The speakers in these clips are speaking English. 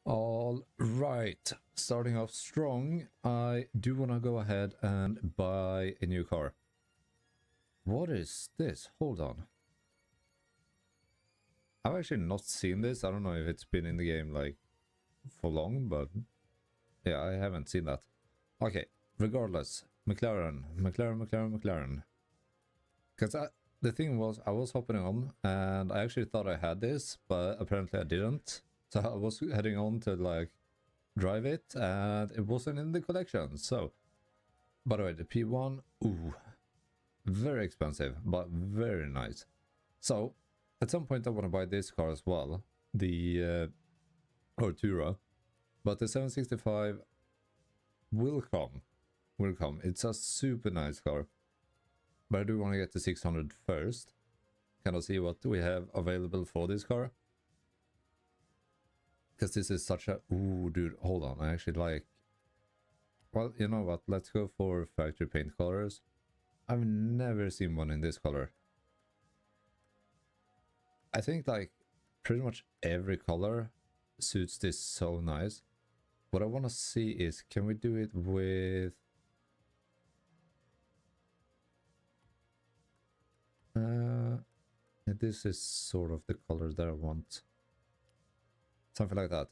All right, starting off strong, I do want to go ahead and buy a new car. What is this? Hold on. I've actually not seen this. I don't know if it's been in the game like for long, but yeah, I haven't seen that. Okay, regardless, McLaren. Because the thing was, I was hopping on and I actually thought I had this, but apparently I didn't. So I was heading on to like drive it and it wasn't in the collection. So, by the way, the P1, ooh, very expensive, but very nice. So, at some point I want to buy this car as well, the Artura, but the 765 will come. It's a super nice car. But I do want to get the 600 first. Kind of see what we have available for this car. Because this is such a... Ooh, dude, hold on. I actually like... Well, you know what? Let's go for factory paint colors. I've never seen one in this color. I think like pretty much every color suits this so nice. What I want to see is, can we do it with... this is sort of the color that I want. Something like that.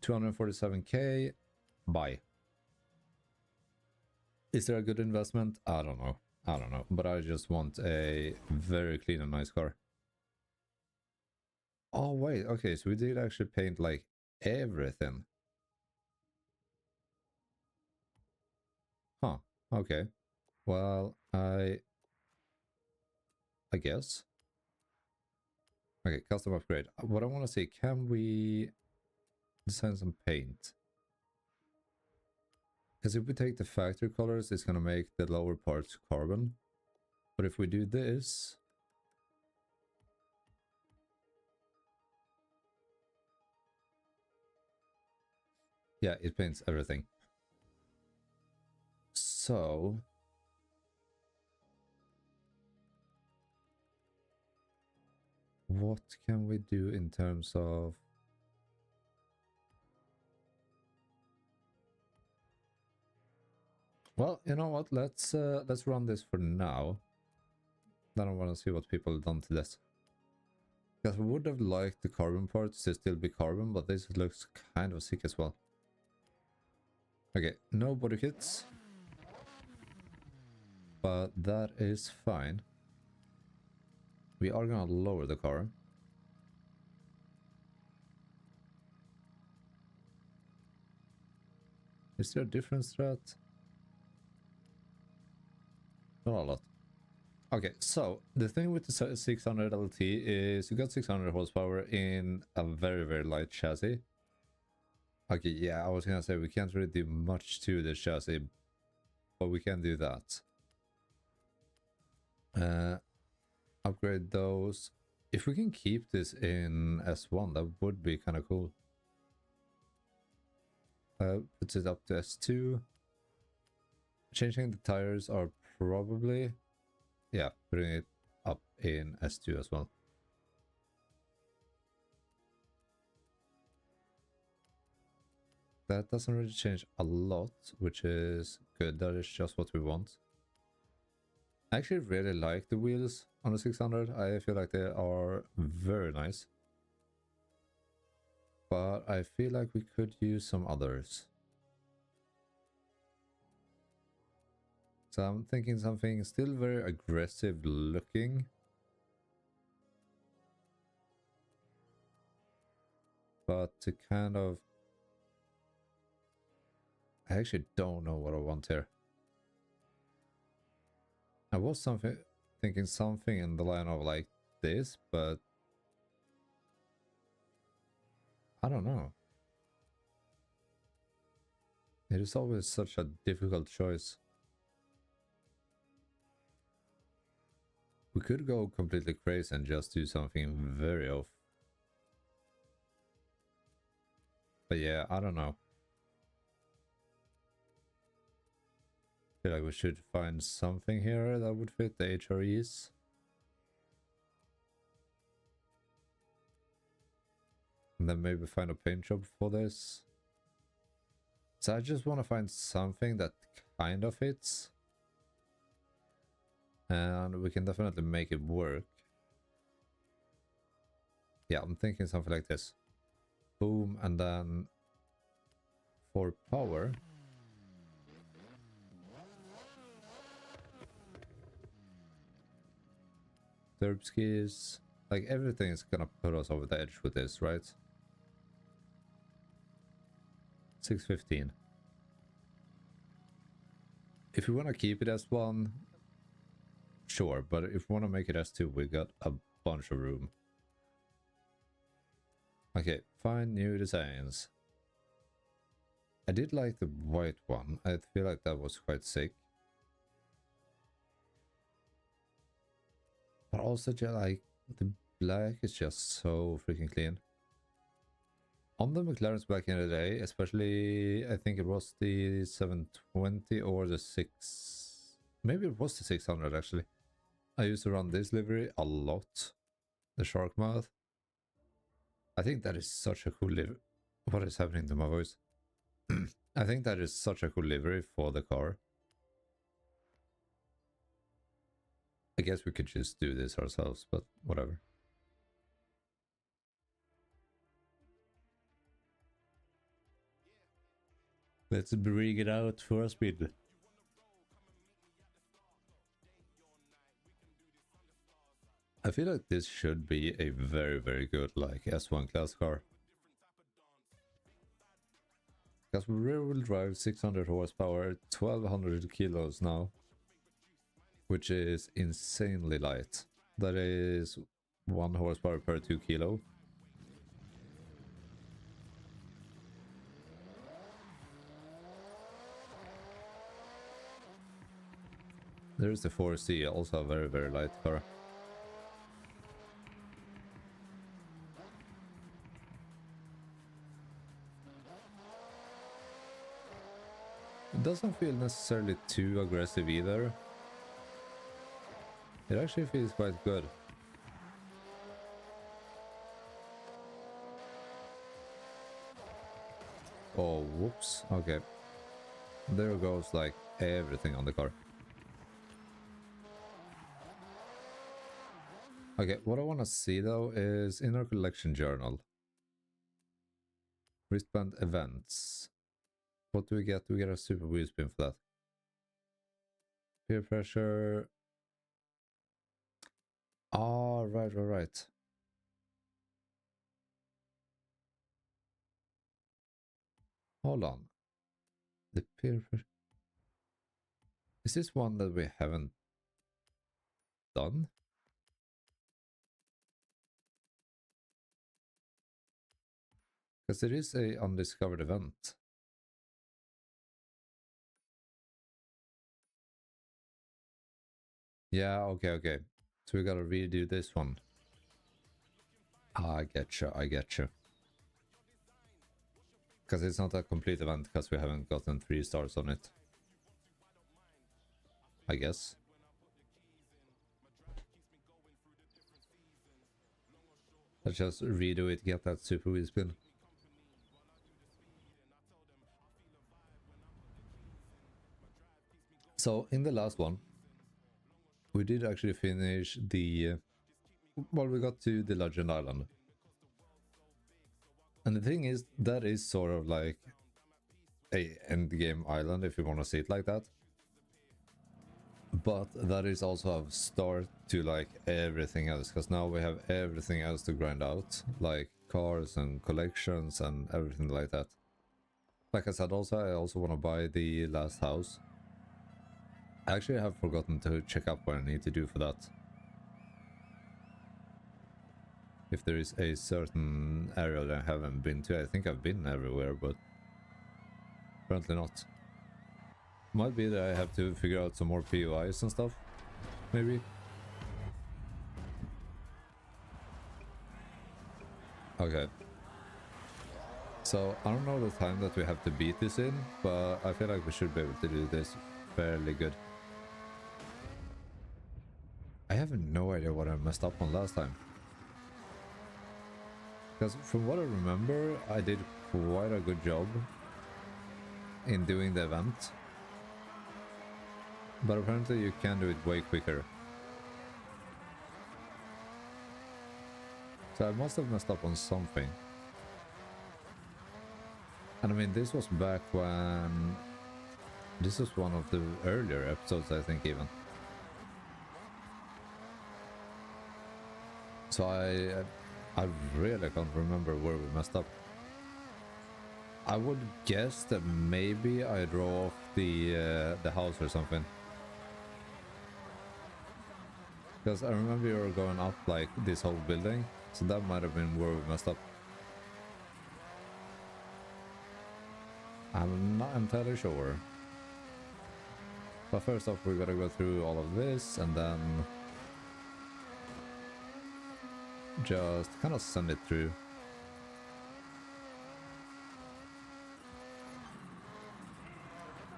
247k, buy. Is there a good investment? I don't know. But I just want a very clean and nice car. Oh wait, okay, so we did actually paint like everything. Huh, okay. Well, I guess. Okay, custom upgrade. What I want to see, can we design some paint? Because if we take the factory colors, it's going to make the lower parts carbon. But if we do this... Yeah, it paints everything. So... what can we do in terms of... Well, you know what? Let's run this for now. Then I want to see what people have done to this. Because we would have liked the carbon parts to still be carbon, but this looks kind of sick as well. Okay, no body kits. But that is fine. We are gonna lower the car. Is there a difference to that? Not a lot. Okay, so the thing with the 600 LT is you got 600 horsepower in a very, very light chassis. Okay, yeah, I was gonna say we can't really do much to the chassis, but we can do that. Upgrade those. If we can keep this in S1, that would be kind of cool. Puts it up to S2. Changing the tires are probably... yeah, putting it up in S2 as well. That doesn't really change a lot, which is good. That is just what we want. I actually really like the wheels on the 600. I feel like they are very nice. But I feel like we could use some others. So I'm thinking something still very aggressive looking. But to kind of... I actually don't know what I want here. I was thinking something in the line of like this, but I don't know. It is always such a difficult choice. We could go completely crazy and just do something very off. But yeah, I don't know. I feel like we should find something here that would fit the HREs. and then maybe find a paint job for this. So I just want to find something that kind of fits. And we can definitely make it work. Yeah, I'm thinking something like this. Boom, and then for power. Derp skis. Like everything is gonna put us over the edge with this, right? 615. If we want to keep it as 1, sure, but if we want to make it as 2, we got a bunch of room. Okay, find new designs. I did like the white one. I feel like that was quite sick. But also just like the black is just so freaking clean. On the McLarens back in the day, especially I think it was the 720 or the 6... Maybe it was the 600 actually. I used to run this livery a lot. The shark mouth. I think that is such a cool livery. What is happening to my voice? I think that is such a cool livery for the car. I guess we could just do this ourselves, but whatever. Let's bring it out for a spin. I feel like this should be a very, very good like S1 class car. Because rear wheel drive, 600 horsepower, 1200 kilos now. Which is insanely light. That is 1 horsepower per 2 kilo. There's the 4C, also a very, very light car. It doesn't feel necessarily too aggressive either. It actually feels quite good. Oh, whoops. Okay. There goes like everything on the car. Okay, what I want to see though is in our collection journal. Wristband events. What do we get? We get a super wheel spin for that. Peer pressure. Oh, right. Hold on. The peer pressure. Is this one that we haven't done? Because it is a undiscovered event. Yeah, okay. So we gotta redo this one. I get you. Because it's not a complete event because we haven't gotten 3 stars on it. I guess. Let's just redo it, get that super wheel spin. So in the last one, we did actually finish the... well, we got to the Legend Island. And the thing is, that is sort of like a endgame island if you want to see it like that. But that is also a start to like everything else, because now we have everything else to grind out, like cars and collections and everything like that. Like I said, I also want to buy the last house. I actually have forgotten to check up what I need to do for that. If there is a certain area that I haven't been to. I think I've been everywhere, but apparently not. Might be that I have to figure out some more POIs and stuff, maybe. Okay. So, I don't know the time that we have to beat this in, but I feel like we should be able to do this fairly good. I have no idea what I messed up on last time. Because from what I remember, I did quite a good job in doing the event. But apparently you can do it way quicker. So I must have messed up on something. And I mean, this was back when... This was one of the earlier episodes, I think, even. So I really can't remember where we messed up. I would guess that maybe I draw off the house or something. Because I remember you were going up like this whole building, so that might have been where we messed up. I'm not entirely sure. But first off, we gotta go through all of this and then just kind of send it through.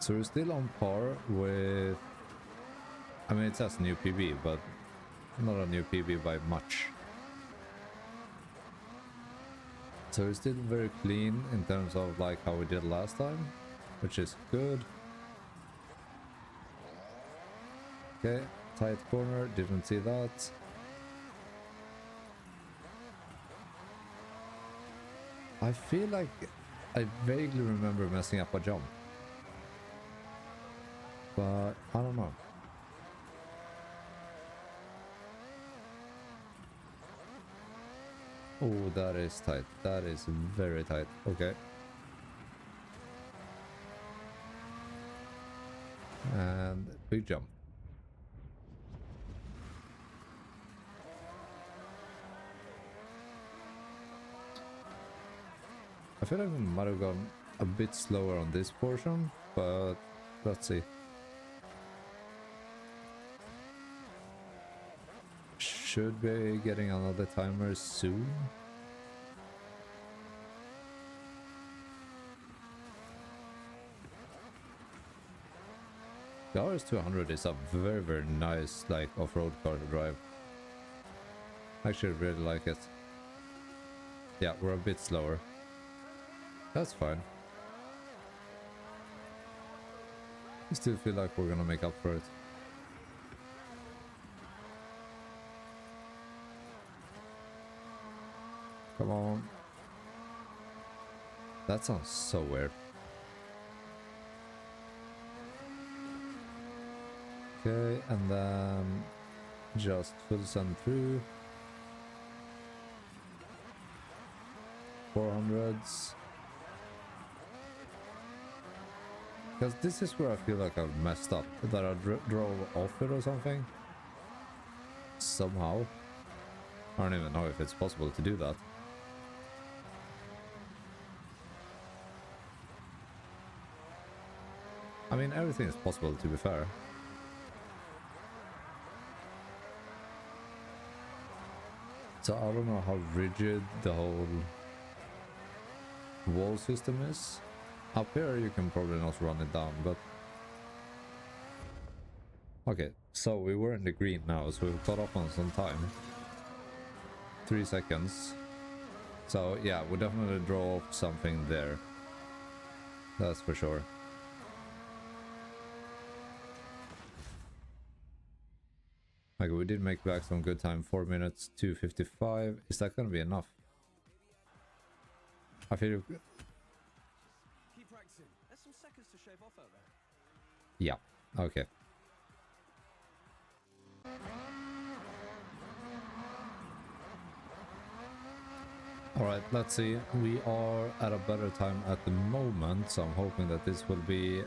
So we're still on par with... I mean, it says new PB, but not a new PB by much. So we're still very clean in terms of like how we did last time, which is good. Okay, tight corner, didn't see that. I feel like I vaguely remember messing up a jump. But I don't know. Oh, that is tight. That is very tight. Okay. And big jump. I feel like we might have gone a bit slower on this portion, but let's see. Should be getting another timer soon. The RS200 is a very, very nice like off-road car to drive. I actually really like it. Yeah, we're a bit slower. That's fine. I still feel like we're gonna make up for it. Come on. That sounds so weird. Okay, and then just full send through. 400s. Because this is where I feel like I've messed up. That I drove off it or something. Somehow. I don't even know if it's possible to do that. I mean, everything is possible, to be fair. So I don't know how rigid the whole wall system is. Up here you can probably not run it down, but... Okay, so we were in the green now, so we've caught up on some time. 3 seconds. So yeah, we definitely draw off something there. That's for sure. Like, we did make back some good time, 4 minutes, 2:55. Is that gonna be enough? I feel... Keep practicing. There's some seconds to shave off out there. Yeah, okay. Alright, let's see. We are at a better time at the moment, so I'm hoping that this will be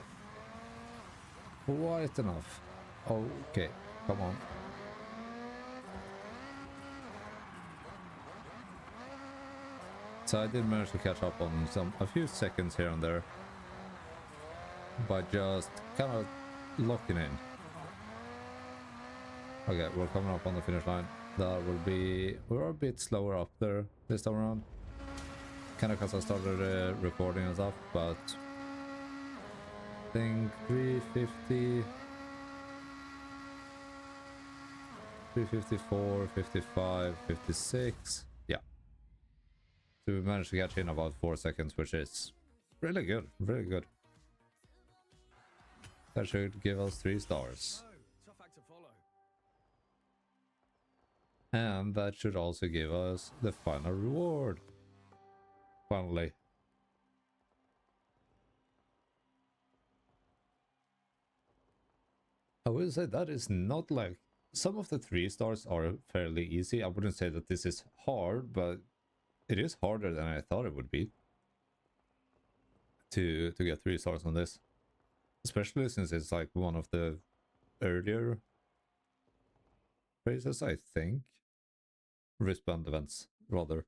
quite enough. Okay, come on. So I did manage to catch up on a few seconds here and there by just kind of locking in. Okay, we're coming up on the finish line. That will be... We're a bit slower up there this time around. Kind of because I started recording and stuff, but... I think 350... 354, 55, 56... Yeah. to manage to catch in about 4 seconds, which is really good, really good. That should give us 3 stars. Oh, tough act to follow. And that should also give us the final reward. Finally. I will say that is not like... Some of the 3 stars are fairly easy. I wouldn't say that this is hard, but it is harder than I thought it would be. To get 3 stars on this. Especially since it's like one of the earlier races, I think. Wristband events, rather.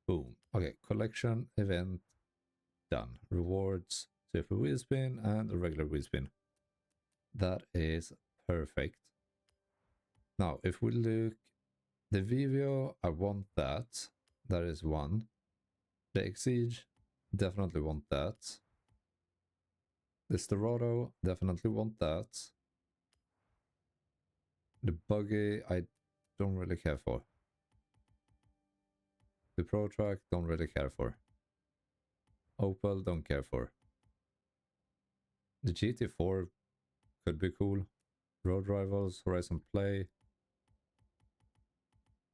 Boom. Okay, collection, event, done. Rewards, super wheel spin, and a regular wheel spin. That is perfect. Now, if we look... The Vivio, I want that. That is one. The Exige, definitely want that. The Storado, definitely want that. The Buggy, I don't really care for. The Pro Track, don't really care for. Opel, don't care for. The GT4 could be cool. Road Rivals, Horizon Play.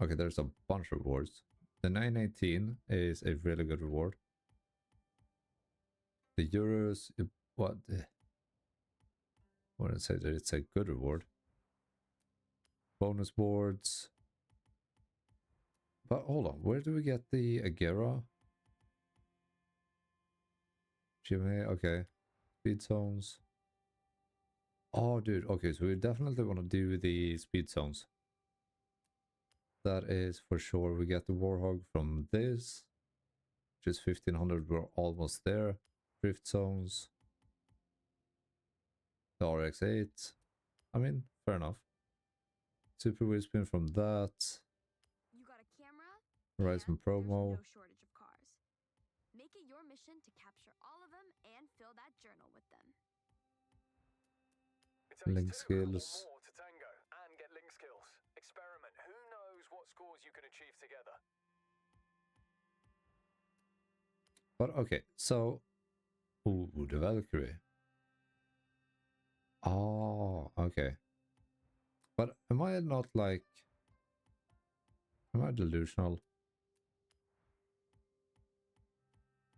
Okay, there's a bunch of rewards. The 918 is a really good reward. The Euros, what did I say that it's a good reward. Bonus boards. But hold on, where do we get the Agera? GMA, okay. Speed zones. Oh, dude, okay, so we definitely want to do the speed zones. That is for sure. We get the Warhog from this, which is 1500. We're almost there. Drift zones. The RX-8. I mean, fair enough. Super wheel spin from that. You got a camera? Horizon And there's promo. no shortage of cars. Make it your mission to capture all of them and fill that journal with them. It takes Link two or skills. more to tango and get link skills. Experiment. Who knows what scores you can achieve together? But okay, so... Ooh, the Valkyrie. Oh, okay. But am I not like... Am I delusional?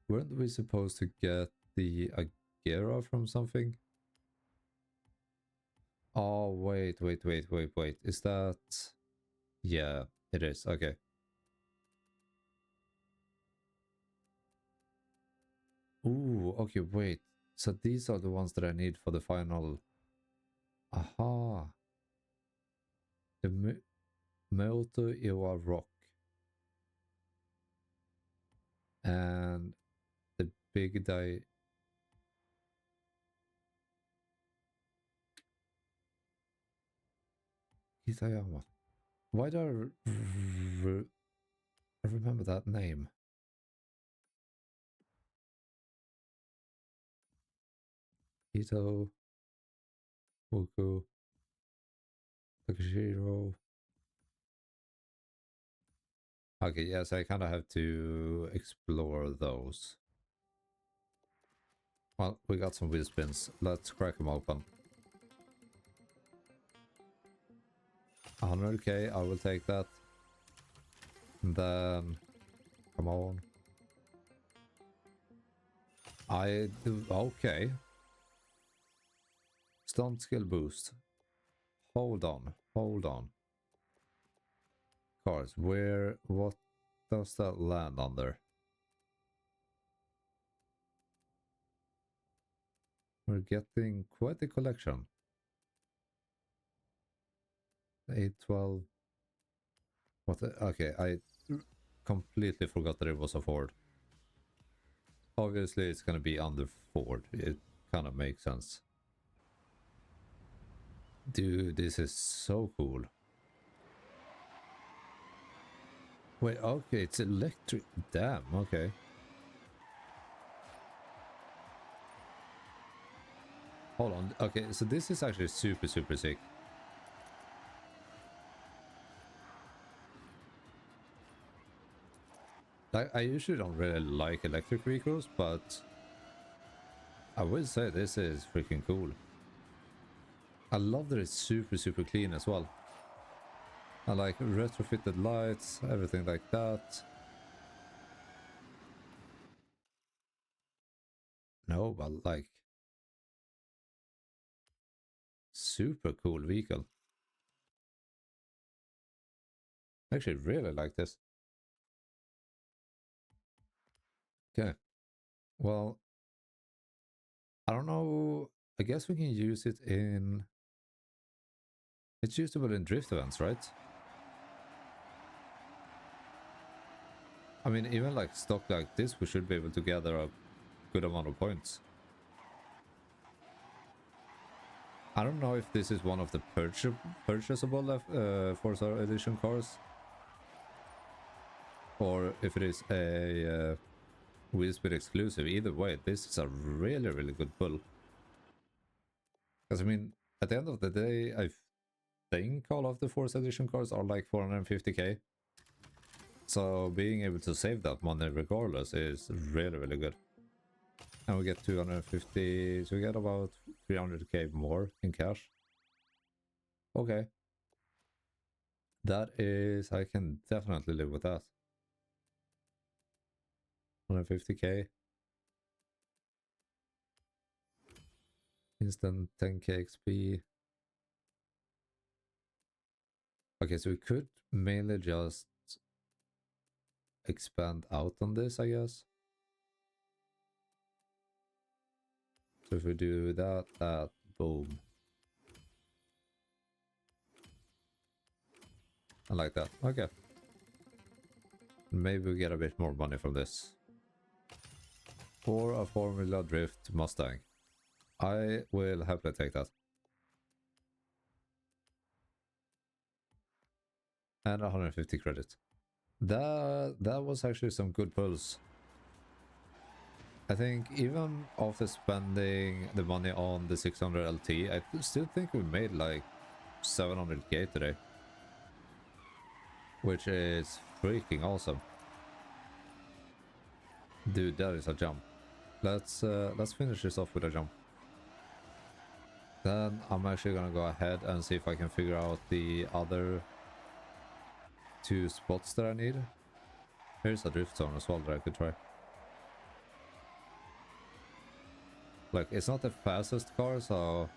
Weren't we supposed to get the Agera from something? Oh, wait. Is that... Yeah, it is. Okay. Ooh, okay, wait. So these are the ones that I need for the final... Aha. The Moto Iwa Rock. And the big die... Kitayama. Why do I remember that name? Ito, Wuku, Takashiro. Okay, yes, I kind of have to explore those. Well, we got some wheel spins. Let's crack them open. 100k, I will take that. And then, come on. Okay. Stunt skill boost. Hold on. Cars, what does that land under? We're getting quite a collection. 812. Okay, I completely forgot that it was a Ford. Obviously, it's gonna be under Ford. It kind of makes sense. Dude, this is so cool. Wait, okay, it's electric. Damn, okay. Hold on. Okay, so this is actually super sick. Like, I usually don't really like electric vehicles, but I will say this is freaking cool. I love that it's super clean as well. I like retrofitted lights, everything like that. No, but like super cool vehicle. I actually really like this. Okay. Well, I don't know. I guess we can use it in... It's usable in drift events, right? I mean, even like stock like this, we should be able to gather a good amount of points. I don't know if this is one of the purchasable Forza Edition cars, or if it is a Wii Speed exclusive. Either way, this is a really good pull. Because I mean, at the end of the day, I think all of the Forza Edition cars are like 450k. So being able to save that money regardless is really good. And we get 250, so we get about 300k more in cash. Okay. That is, I can definitely live with that. 150k. Instant 10k XP. Okay, so we could mainly just expand out on this, I guess. So if we do that, boom. I like that. Okay. Maybe we get a bit more money from this. Or a Formula Drift Mustang. I will happily take that. And 150 credit. That was actually some good pulls. I think even after spending the money on the 600 LT, I still think we made like 700k today. Which is freaking awesome. Dude, that is a jump. Let's finish this off with a jump. Then I'm actually gonna go ahead and see if I can figure out the other 2 spots that I need. Here's a drift zone as well that I could try. Like, it's not the fastest car, so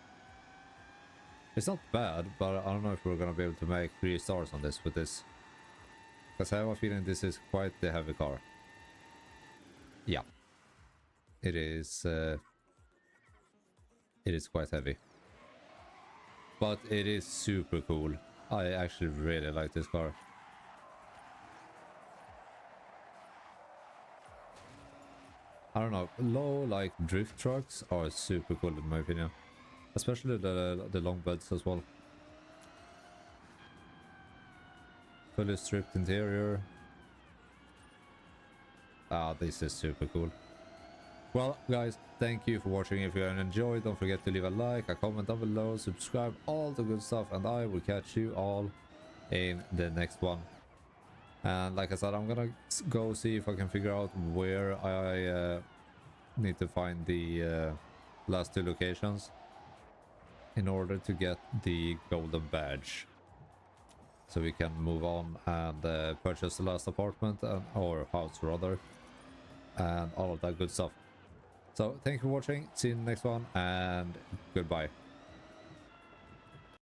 it's not bad, but I don't know if we're gonna be able to make 3 stars on this with this. Because I have a feeling this is quite the heavy car. Yeah. It is quite heavy. But it is super cool. I actually really like this car. I don't know, low like drift trucks are super cool in my opinion. Especially the long beds as well. Fully stripped interior. Ah, this is super cool. Well, guys, thank you for watching. If you enjoyed, don't forget to leave a like, a comment down below, subscribe, all the good stuff, and I will catch you all in the next one. And like I said, I'm gonna go see if I can figure out where I need to find the last 2 locations in order to get the golden badge. So we can move on and purchase the last apartment, or house rather, and all of that good stuff. So thank you for watching, see you in the next one, and goodbye.